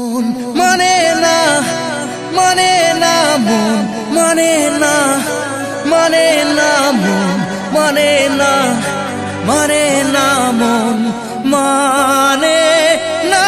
মন মানে না, মানে না, মন মানে না, মানে না, মন মানে না, মানে না, মন মানে না।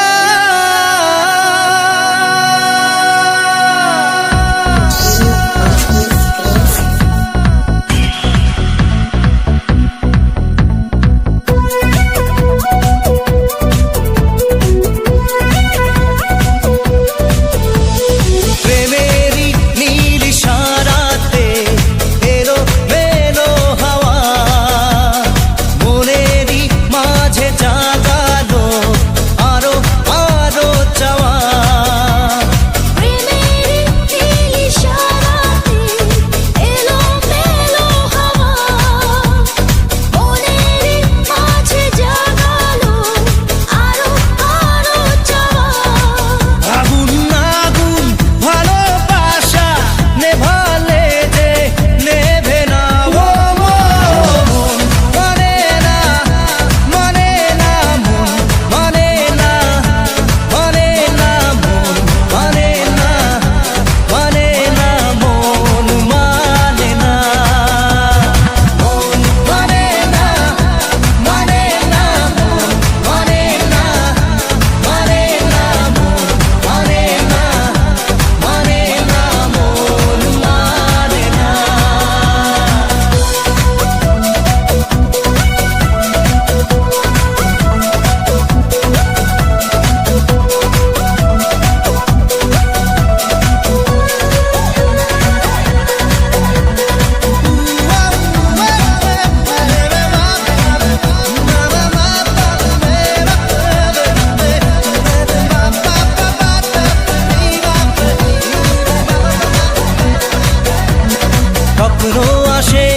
আসে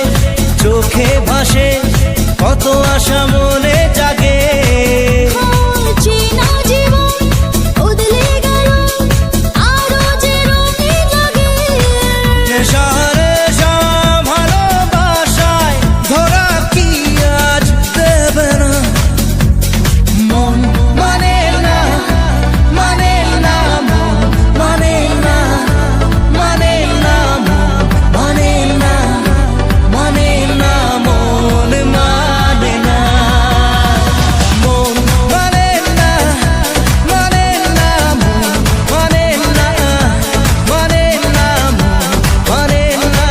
চোখে ভাসে কত আশা মনে জাগে, চেনা জীবন বদলে গেল আরো যে রঙিন লাগে। নেশারে ভালোবাসায় ধরা কি আজ দেবে না। মন মানে না, মানে না, মন মানে না, মানে না, মন মানে না, মানে না, মন মানে না, মন মানে না, মানে না, মন মানে না, মানে না, মন মানে না,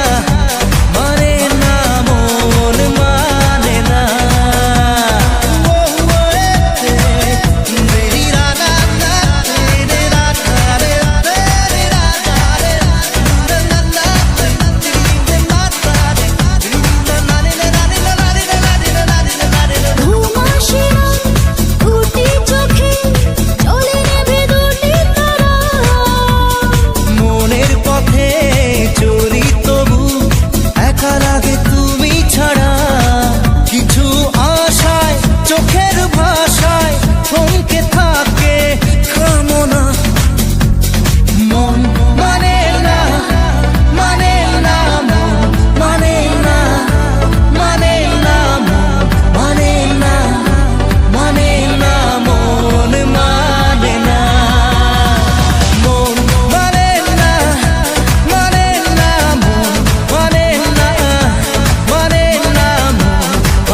মানে না, মন মানে না। মেরি রানা না তেরে রানা রে তেরে রানা রে রানা তেরে মাতা রে রানা রে রানা রে রানা রে। ঘুম আসে না দুটি চোখে চলে নেবে দুটি তারা। মনের পথে চলি তবু একা লাগে তুমি ছাড়া। কিছু আশায় চোখের ভাষায় থমকে থাকে কামনা। মন মানে না, মানে না, মন মানে না, মানে না, মন মানে না, মানে না, মন মানে না, মন মানে না, মানে না, মন মানে না, মানে না, মন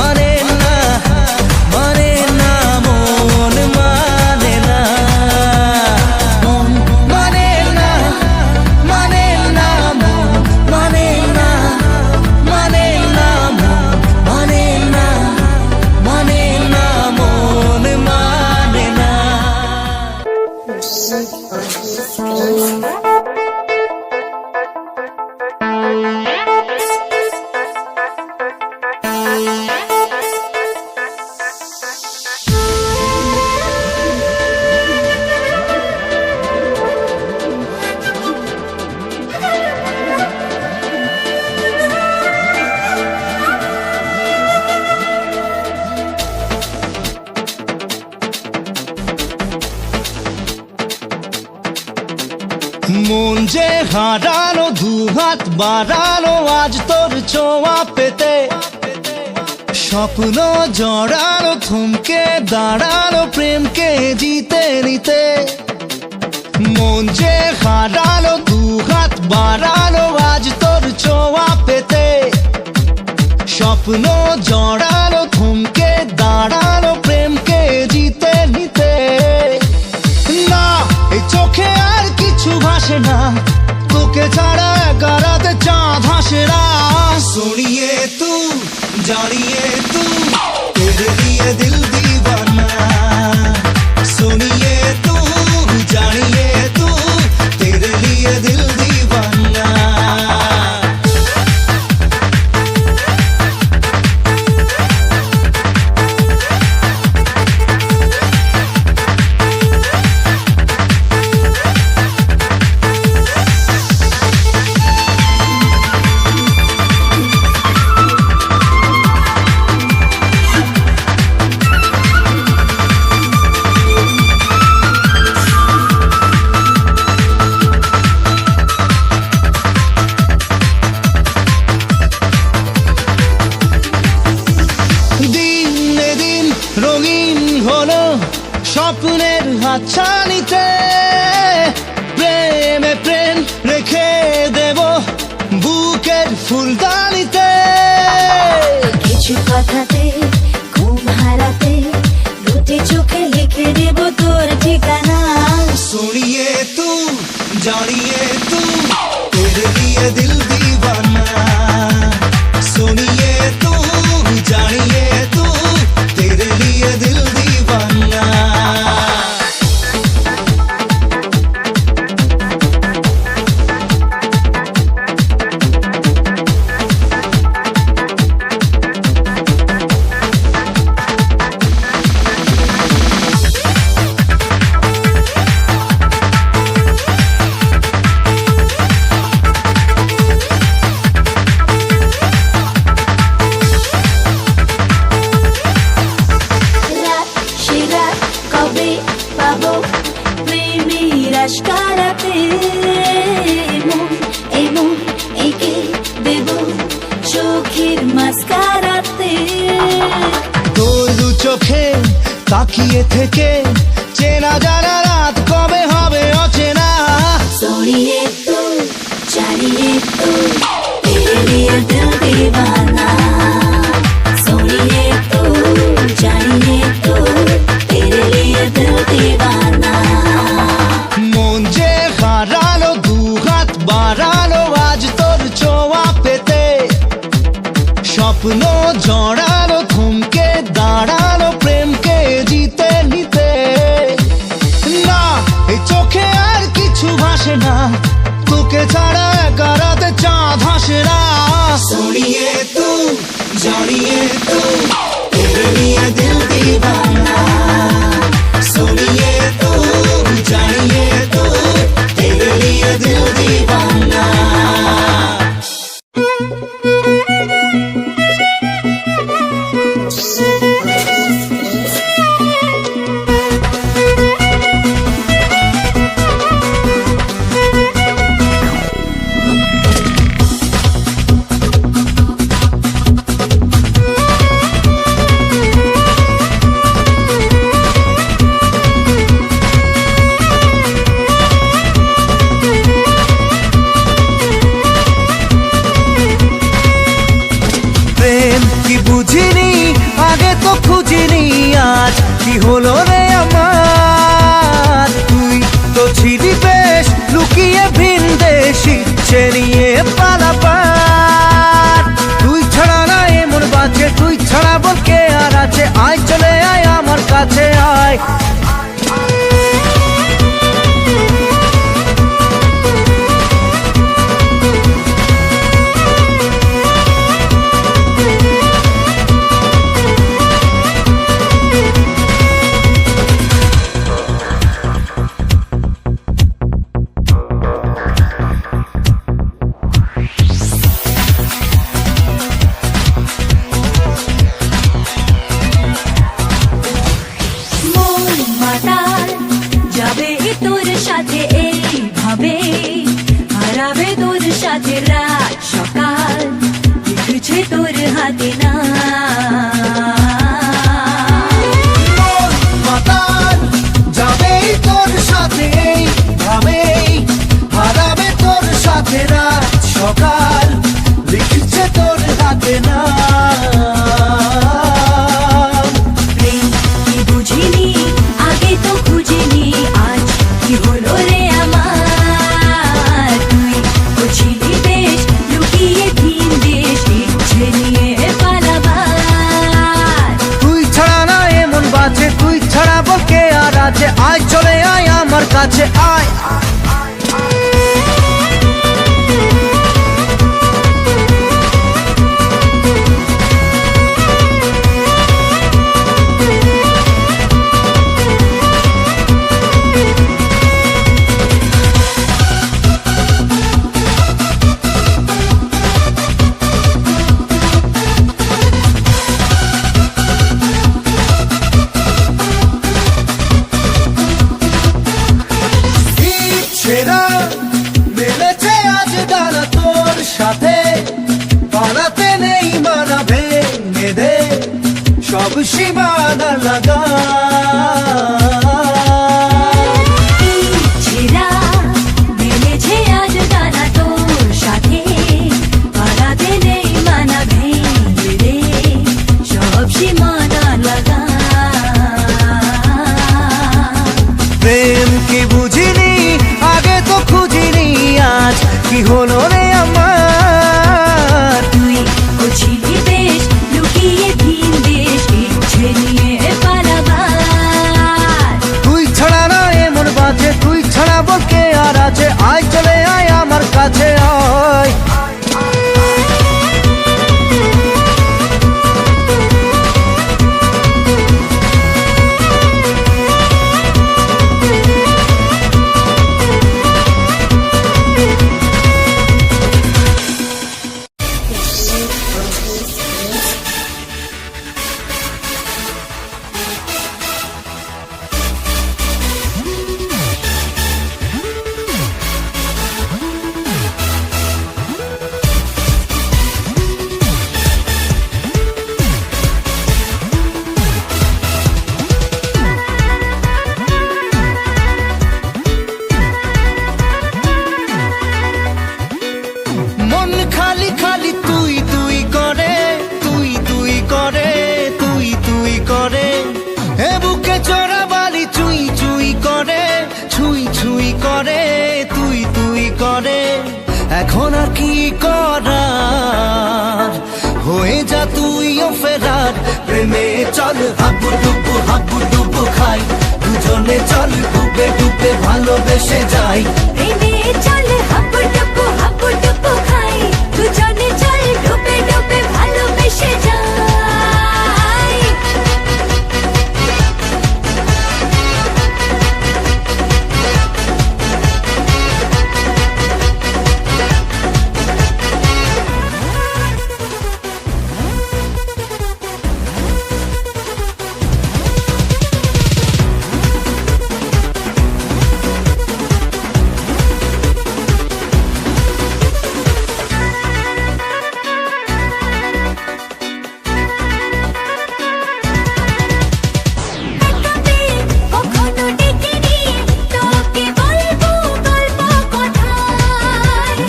মানে না, মানে না, মন মানে না, মন মানে না, মানে না, মন মানে না, মানে না, মন মানে না, মানে না, মন মানে না। মন যে হারানো দুহাত বাড়ানো আজ তোর ছোঁয়া পেতে। স্বপ্ন জড়ানো থমকে দাঁড়ানো প্রেমকে জিতে নিতে। মন যে হারালো দু হাত বাড়ালো আজ তোর ছোঁয়া পেতে, স্বপ্ন জড়ালো থমকে দাঁড়ালো প্রেমকে জিতে নিতে। না এই চোখে আর কিছু ভাসে না, তোকে ছাড়া একারাতে চাঁদ হাসে না। सुनिए तू जानिए तू तेरे लिए दिल दीवाना, सुनिए तू जानिए तू तेरे लिए दिल दीवाना। রঙিন হলো স্বপ্নের হাতছানিতে, প্রেমে প্রেম রেখে দেব বুকের ফুলদানিতে। কিছু কথাতে ঘুম হারাতে দুটি চোখে লিখে দেব তোর ঠিকানা। सुनिए तू जानिए तू तेरे लिए दिल दीवाना, सुनिए तू जानिए तू तेरे लिए दिल दीवाना। রাত সে রাত কবে পাবো প্রেমের আশকারাতে, মন এই মন এঁকে দেব চোখের মাস্কারাতে। তোর দু চোখে তাকিয়ে থেকে চেনা জানা রাত কবে হবে অচেনা। सोनिए तू जानिए तू तेरे लिए दिल दीवाना, सोनिए तू जानिए तू तेरे लिए दिल दीवाना। মন যে হারালো দু হাত বাড়ালো আজ তোর ছোঁয়া পেতে, স্বপ্ন জড়ালো থমকে দাঁড়ালো প্রেমকে জিতে নিতে। না এই চোখে আর কিছু ভাসে না, তোকে ছাড়া একারাতে চাঁদ হাসে না। सुनिए तू जानिए तू तेरे लिए दिल दीवाना, सुनिए तू जानिए तू तेरे लिए दिल दीवाना। প্রেম কি বুঝিনি আগে তো খুঁজিনি, আজ কি হলো রে আমার। তুই তো ছিলি বেশ লুকিয়ে ভিনদেশি সে নিয়ে পালাপার। তুই ছাড়া না এমন বাঁচে, তুই ছাড়া বল কে আর আছে। আয় চলে আয় আমার কাছে আয়। হাতে না মাতাল যাবে তোর সাথে ভাবে কাছে আয়। সেরা মিলেছে আজ ডানা তোর সাথে, পালাতে নেই মানা, ভেঙে দে সব সীমানা লাগা। ছেঁড়া মেলেছে আজ ডানা তোর সাথে, পালাতে নেই মানা, ভেঙে দে সব সীমানা লাগা। প্রেম কি বুঝিনি আগে তো খুঁজিনি, আজ কি হলো রে আমার। তুই বুঝিলি বেশ লুকিয়ে ভিন দেশ, ইচ্ছে নিয়ে পালাবার। তুই ছাড়া না এমন বাজে, তুই ছাড়া বলকে আর আছে, আয় চলে আয় আমার কাছে আয়। মন খালি খালি তুই তুই করে, তুই তুই করে, তুই তুই করে, এ বুকে চড়া বালি চুই চুই করে, ছুই ছুই করে, তুই তুই করে। এখন আর কি করার, হয়ে যা তুইও ফেরার। প্রেমে চল হাবু ডুবু খাই, দুজনে চল ডুবে ডুবে ভালোবেসে যাই। প্রেমে চল হাবু ডুবু খাই, দুজনে চল ডুবে ডুবে ভালোবেসে যাই। কখনো ডেকেনি তোকে বলবো গল্প কথায়।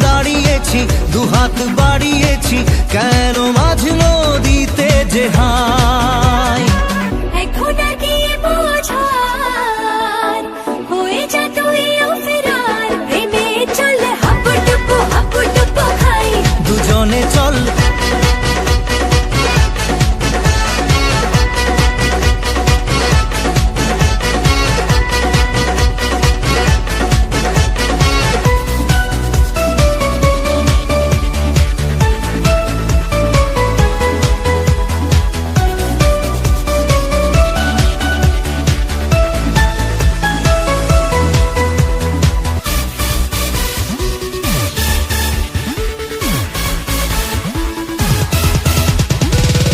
দাঁড়িয়েছি দুহাত বাড়িয়েছি, কেন মাঝ নদীতে যে হাই। এখন আর কি বোঝার, হয়ে যা তুইও ফেরার। প্রেমে চল হাবু ডুবু খাই, দুজনে চল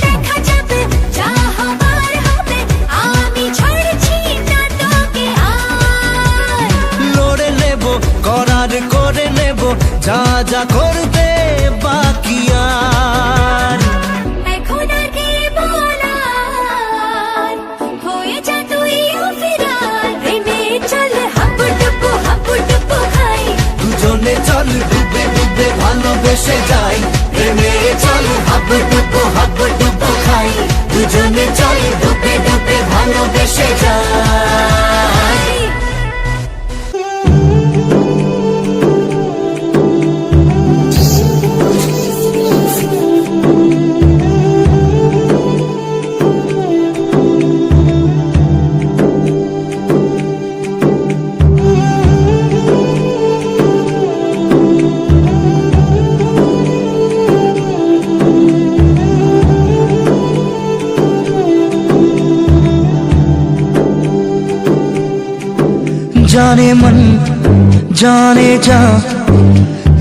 দেখা যাবে যা হবার হবে, আমি ছাড়ছি না তোকে আর। লড়ে নেব করার করে নেব, যা যা করতে বাকি আর। এখন আর কি বলার, হয়ে যা তুইও ফেরার। প্রেমে চল হাবু ডুবু খাই, দুজনে চল ডুবে ডুবে ভালোবেসে যাই। প্রেমে চল হাবু ডুবু খাই, দুজনে চল ডুবে ডুবে ভালোবেসে যাই। जाने मन जाने जा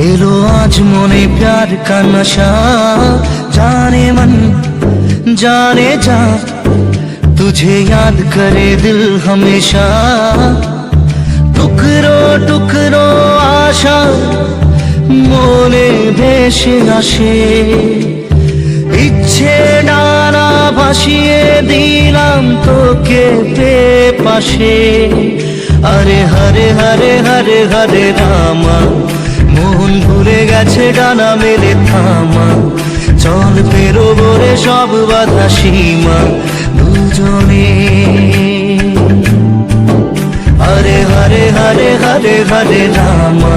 एलो आज मोने प्यार का नशा जाने मन जाने जा तुझे याद करे दिल हमेशा टुकरो टुकरो आशा मोने ভেসে আসে ইচ্ছে ডানা ভাসিয়ে দিলাম তোকে পেয়ে পাশে আরে হরে হরে হরে হরে রামা মন ভুলে গেছে ডানা মেলে থামা চল পেরোবো রে সব বাধা সীমা দুজনে হরে হরে হরে হরে হরে রামা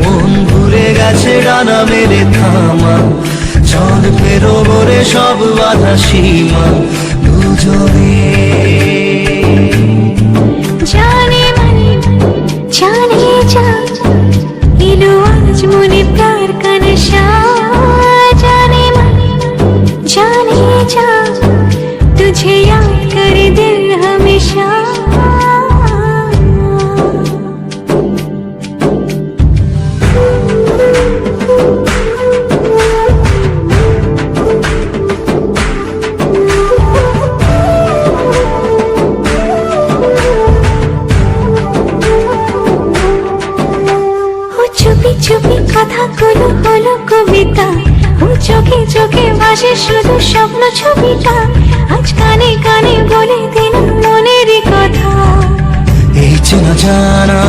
মন ভুলে গেছে ডানা মেলে থামা চল পেরোবো রে সব বাধা সীমা দুজনে जाने मन जाने जा एलो आज मोने प्यार का नशा जाने मन जाने जा तुझे याद करे दिल हमेशा চুপি চুপি কথাগুলো হলো কবিতা ও চোখে চোখে ভাসে শুধু স্বপ্ন ছবিটা আজ কানে কানে বলে দিলাম মনেরই কথা এই চেনা জানা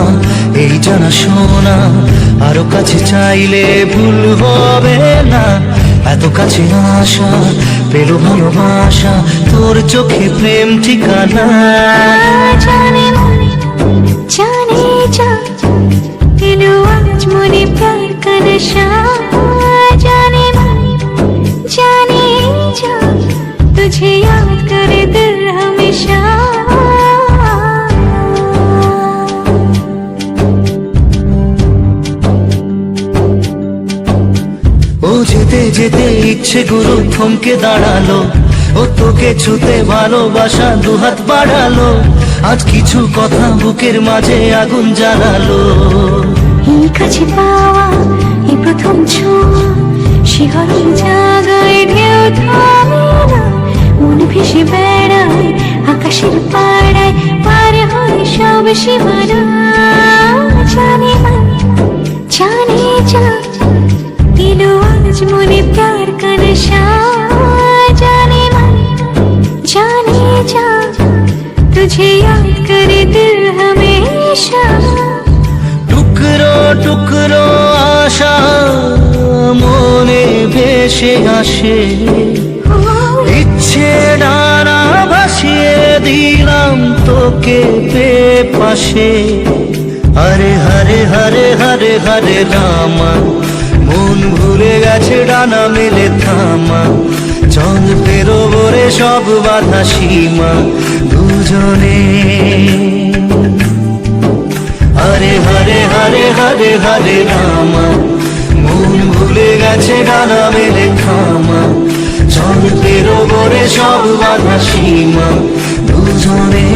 এই জানা শোনা আরো কাছে চাইলে ভুল হবে না এত কাছে আসা পেলো ভালোবাসা তোর চোখে প্রেম ঠিকানা জানে मन जाने जा एलो आज मोने प्यार का नशा जाने मन जाने जा तुझे याद करे दिल हमेशा ও যেতে যেতে ইচ্ছে গুরু থমকে দাঁড়ালো ও তোকে ছুতে ভালোবাসা দুহাত বাড়ালো আজ কিছু কথা বুকের মাঝে আগুন জ্বালালো এই কাছে পাওয়া এই প্রথম ছোঁয়া শিহরণ জাগায় ঢেউ থামে না মন ভেসে বেড়ায় আকাশের পাড়ায় পার হয় সব সীমানা জানে मन जाने जा एलो आज मोने प्यार का नशा जाने मन जाने जा तुझे याद करे दिल हमेशा টুকরো টুকরো আশা মনে ভেসে আসে ইচ্ছে ডানা ভাসিয়ে দিলাম তোকে পেয়ে পাশে হরে হরে হরে হরে হরে রামা মন ভুলে গেছে ডানা মেলে থামা চল পেরোবো রে সব বাধা সীমা দুজনে হরে হরে হরে হরে হরে রামা মন ভুলে গেছে ডানা মেলে থামা চল পেরোবো রে সব বাধা সীমা দুজনে